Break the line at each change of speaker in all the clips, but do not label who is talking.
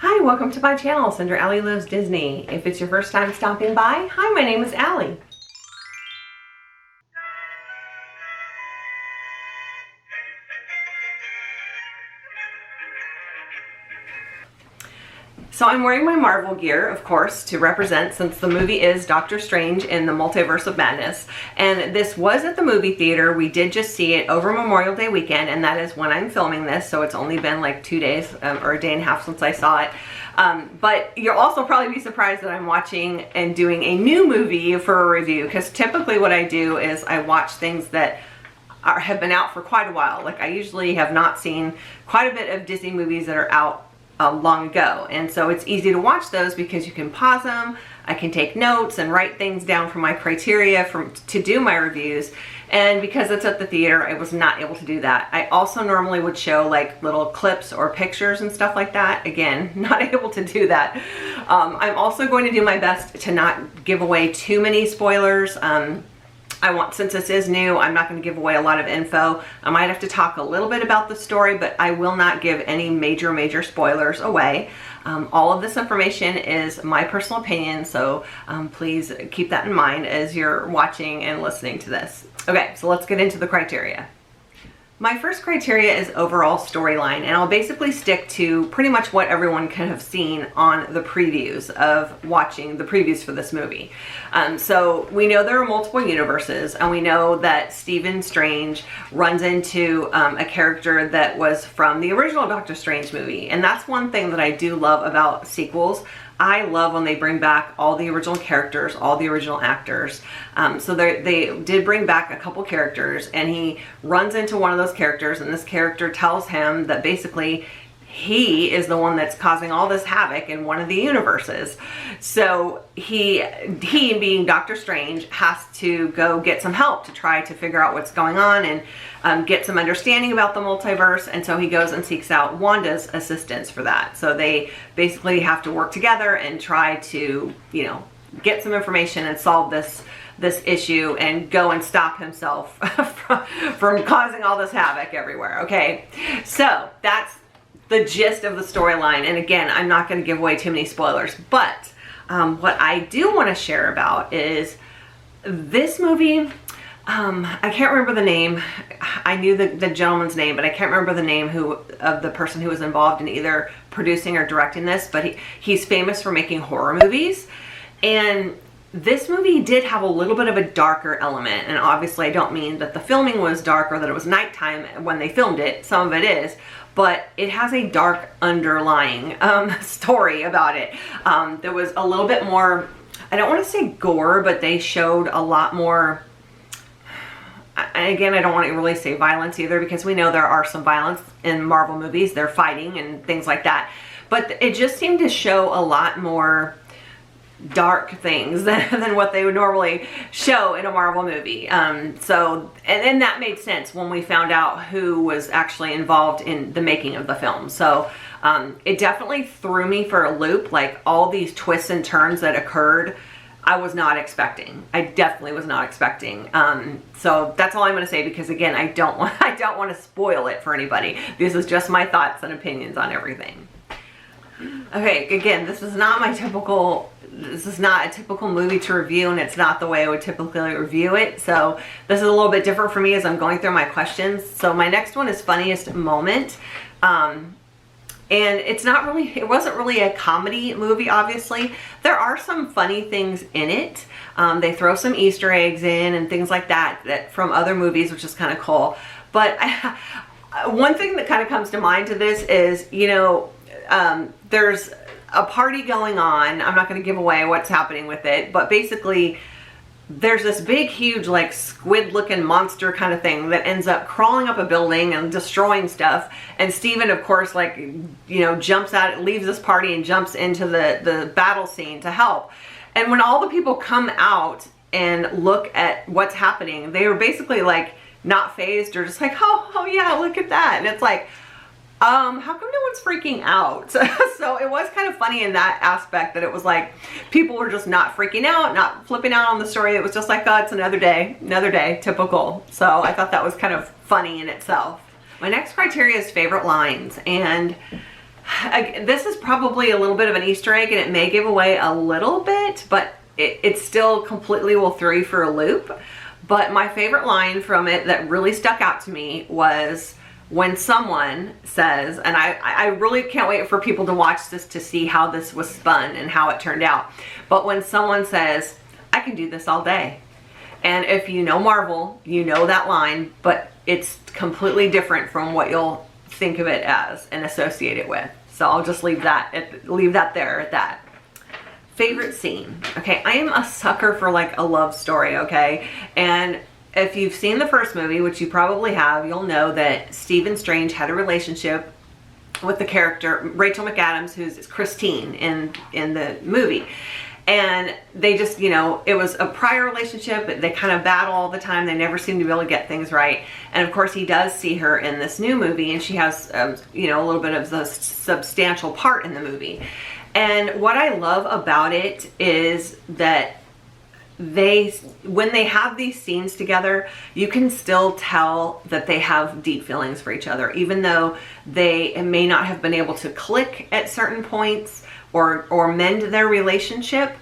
Hi, welcome to my channel, Cinder Allie Loves Disney. If it's your first time stopping by, hi, my name is Allie. So I'm wearing my Marvel gear, of course, to represent, since the movie is Doctor Strange in the Multiverse of Madness. And this was at the movie theater. We did just see it over Memorial Day weekend, and that is when I'm filming this. So it's only been like 2 days or a day and a half since I saw it. But you'll also probably be surprised that I'm watching and doing a new movie for a review, because typically what I do is I watch things that have been out for quite a while. Like I usually have not seen quite a bit of Disney movies that are out long ago, and so it's easy to watch those because you can pause them. I can take notes and write things down for my criteria to do my reviews, and because it's at the theater, I was not able to do that. I also normally would show like little clips or pictures and stuff like that. Again, not able to do that. I'm also going to do my best to not give away too many spoilers. Since this is new, I'm not going to give away a lot of info. I might have to talk a little bit about the story, but I will not give any major spoilers away. All of this information is my personal opinion, so please keep that in mind as you're watching and listening to this. Okay, so let's get into the criteria. My first criteria is overall storyline, and I'll basically stick to pretty much what everyone can have seen on the previews of watching the previews for this movie. So we know there are multiple universes, and we know that Stephen Strange runs into a character that was from the original Doctor Strange movie, and that's one thing that I do love about sequels. I love when they bring back all the original characters, all the original actors. So they did bring back a couple characters, and he runs into one of those characters, and this character tells him that basically he is the one that's causing all this havoc in one of the universes. So he being Doctor Strange has to go get some help to try to figure out what's going on and get some understanding about the multiverse. And so he goes and seeks out Wanda's assistance for that. So they basically have to work together and try to, you know, get some information and solve this issue and go and stop himself from causing all this havoc everywhere. Okay, so that's the gist of the storyline. And again, I'm not going to give away too many spoilers, but what I do want to share about is this movie. I can't remember the name. I knew the gentleman's name, but I can't remember the name of the person who was involved in either producing or directing this, but he's famous for making horror movies. And this movie did have a little bit of a darker element, and obviously I don't mean that the filming was dark or that it was nighttime when they filmed it. Some of it is, but it has a dark underlying story about it. There was a little bit more, I don't want to say gore, but they showed a lot more, and again, I don't want to really say violence either, because we know there are some violence in Marvel movies. They're fighting and things like that, but it just seemed to show a lot more dark things than what they would normally show in a Marvel movie. So that made sense when we found out who was actually involved in the making of the film. So it definitely threw me for a loop. Like all these twists and turns that occurred, I was not expecting. I definitely was not expecting. So that's all I'm going to say, because again, I don't want to spoil it for anybody. This is just my thoughts and opinions on everything. Okay, again, this is not a typical movie to review, and it's not the way I would typically review it. So this is a little bit different for me as I'm going through my questions. So my next one is funniest moment. And it wasn't really a comedy movie, obviously. There are some funny things in it. They throw some Easter eggs in and things like that from other movies, which is kind of cool. But one thing that kind of comes to mind to this is, you know, there's a party going on. I'm not going to give away what's happening with it, but basically there's this big, huge, like squid looking monster kind of thing that ends up crawling up a building and destroying stuff. And Steven, of course, like, you know, jumps out, leaves this party and jumps into the battle scene to help. And when all the people come out and look at what's happening, they are basically like not phased, or just like, oh yeah, look at that. And it's like, how come no one's freaking out? So it was kind of funny in that aspect, that it was like people were just not freaking out, not flipping out on the story. It was just like, oh, it's another day, typical. So I thought that was kind of funny in itself. My next criteria is favorite lines, and This is probably a little bit of an Easter egg, and it may give away a little bit, but it still completely will throw you for a loop. But my favorite line from it that really stuck out to me was when someone says, and I really can't wait for people to watch this to see how this was spun and how it turned out. But when someone says, I can do this all day. And if you know Marvel, you know that line, but it's completely different from what you'll think of it as and associate it with. So I'll just leave that there at that. Favorite scene. Okay, I am a sucker for like a love story, okay? And if you've seen the first movie, which you probably have, you'll know that Stephen Strange had a relationship with the character Rachel McAdams, who's Christine in the movie. And they just, you know, it was a prior relationship. They kind of battle all the time. They never seem to be able to get things right. And of course, he does see her in this new movie, and she has, you know, a little bit of the substantial part in the movie. And what I love about it is that when they have these scenes together, you can still tell that they have deep feelings for each other, even though they may not have been able to click at certain points or mend their relationship.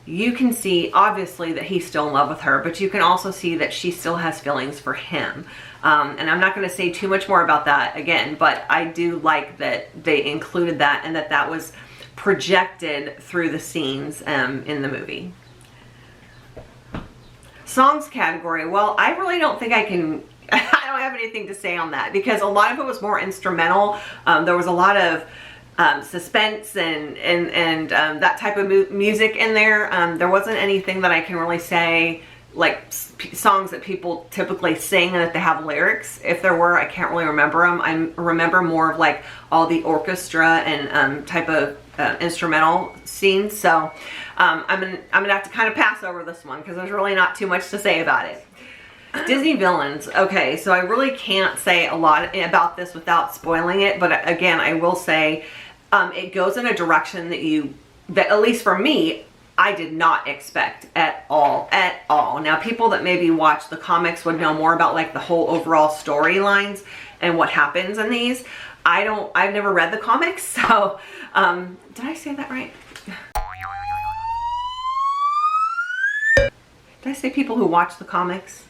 You can see obviously that he's still in love with her, but you can also see that she still has feelings for him. And I'm not going to say too much more about that again, but I do like that they included that and that was projected through the scenes in the movie. Songs category. Well, I really don't think I can, I don't have anything to say on that because a lot of it was more instrumental. There was a lot of suspense and that type of music in there. There wasn't anything that I can really say, like songs that people typically sing and that they have lyrics. If there were, I can't really remember them. I remember more of like all the orchestra and type of instrumental scenes. So I'm gonna have to kind of pass over this one because there's really not too much to say about it. Disney villains. Okay, so I really can't say a lot about this without spoiling it, but again, I will say it goes in a direction that at least for me, I did not expect at all. Now, people that maybe watch the comics would know more about like the whole overall storylines and what happens in these. I've never read the comics, so did I say that right? Did I say people who watch the comics?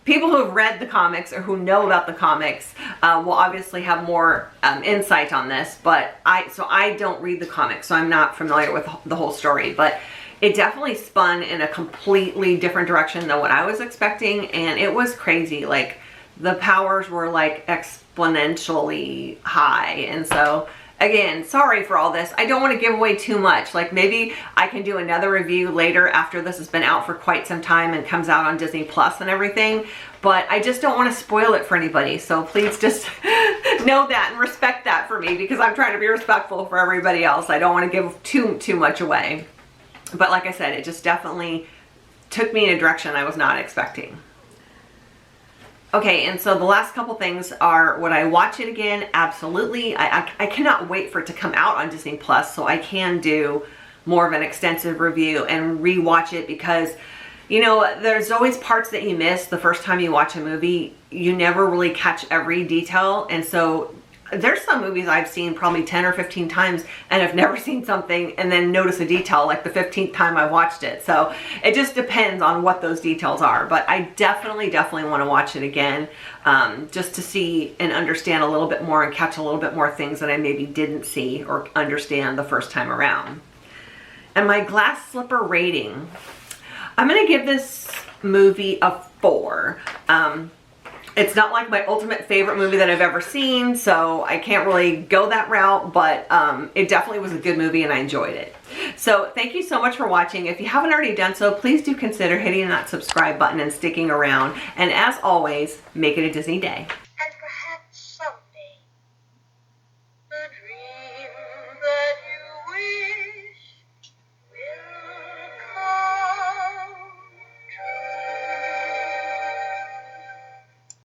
People who have read the comics or who know about the comics will obviously have more insight on this, but I don't read the comics, so I'm not familiar with the whole story, but it definitely spun in a completely different direction than what I was expecting, and it was crazy. Like, the powers were like exponentially high, and so again, sorry for all this. I don't want to give away too much. Like, maybe I can do another review later after this has been out for quite some time and comes out on Disney Plus and everything. But I just don't want to spoil it for anybody. So please just know that and respect that for me, because I'm trying to be respectful for everybody else. I don't want to give too much away. But like I said, it just definitely took me in a direction I was not expecting. Okay, and so the last couple things are, would I watch it again? Absolutely. I cannot wait for it to come out on Disney Plus so I can do more of an extensive review and rewatch it, because, you know, there's always parts that you miss the first time you watch a movie. You never really catch every detail, and so there's some movies I've seen probably 10 or 15 times and have never seen something and then notice a detail like the 15th time I watched it. So it just depends on what those details are. But I definitely want to watch it again just to see and understand a little bit more and catch a little bit more things that I maybe didn't see or understand the first time around. And my glass slipper rating, I'm going to give this movie a 4. It's not like my ultimate favorite movie that I've ever seen, so I can't really go that route, but it definitely was a good movie and I enjoyed it. So thank you so much for watching. If you haven't already done so, please do consider hitting that subscribe button and sticking around. And as always, make it a Disney day.